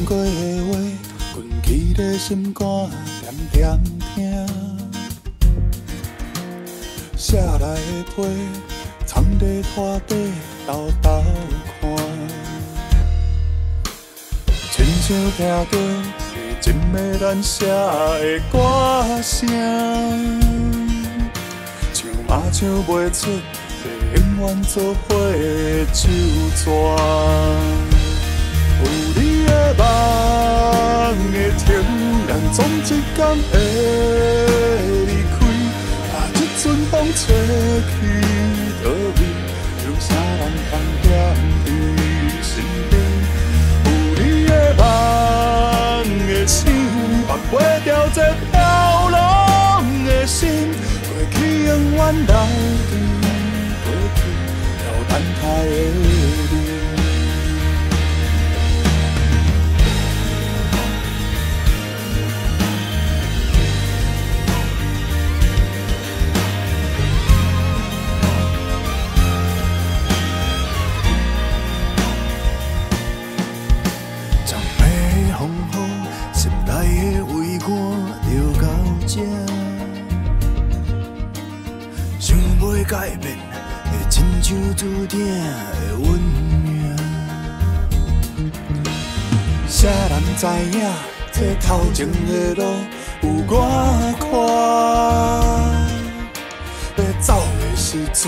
过的话，困起的心肝点点听。写来的批，藏在拖底豆豆看。亲像听到真的咱写的歌声，像马唱袂出的永远做伙的手纸。有你的梦的停，咱总一天会离开。这阵风吹去倒位，有啥人通惦在身边？有你的梦的醒，放袂掉这飘浪的心，过去永远留在过去，了等待的你。改变会亲像注定的运命，谁人知影这头前的路有偌宽？要走的时阵，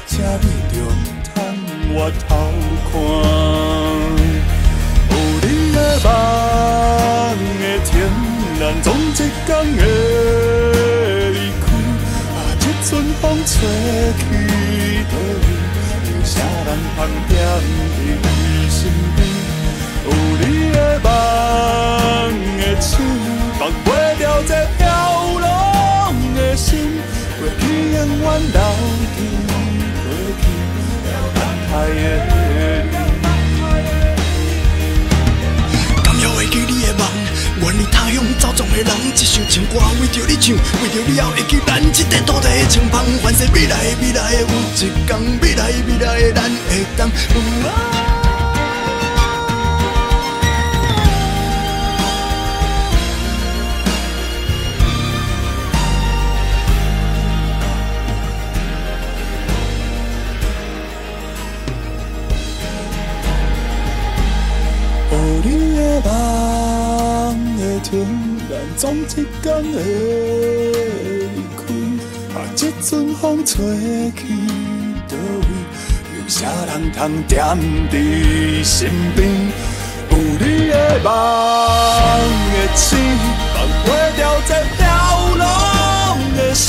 请你着唔通回头看。有你的梦的天，咱总一天会离开。这阵风吹去倒位，有啥人通惦在身边？有你的梦的醒，放袂掉这飘浪的心，过去永远留在过去，了等待的你。甘愿会记你的梦。愿你他乡走撞的人，一首情歌为着你唱，为着你后会记咱这块土地的清芳。凡是未来的有一天，未来的咱会当。有你的梦的停，咱总一天会离开。这阵风吹去倒位，有啥人通惦在身边？有你的梦的醒，放袂掉这飘浪的心，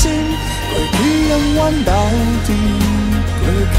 过去永远留在过去。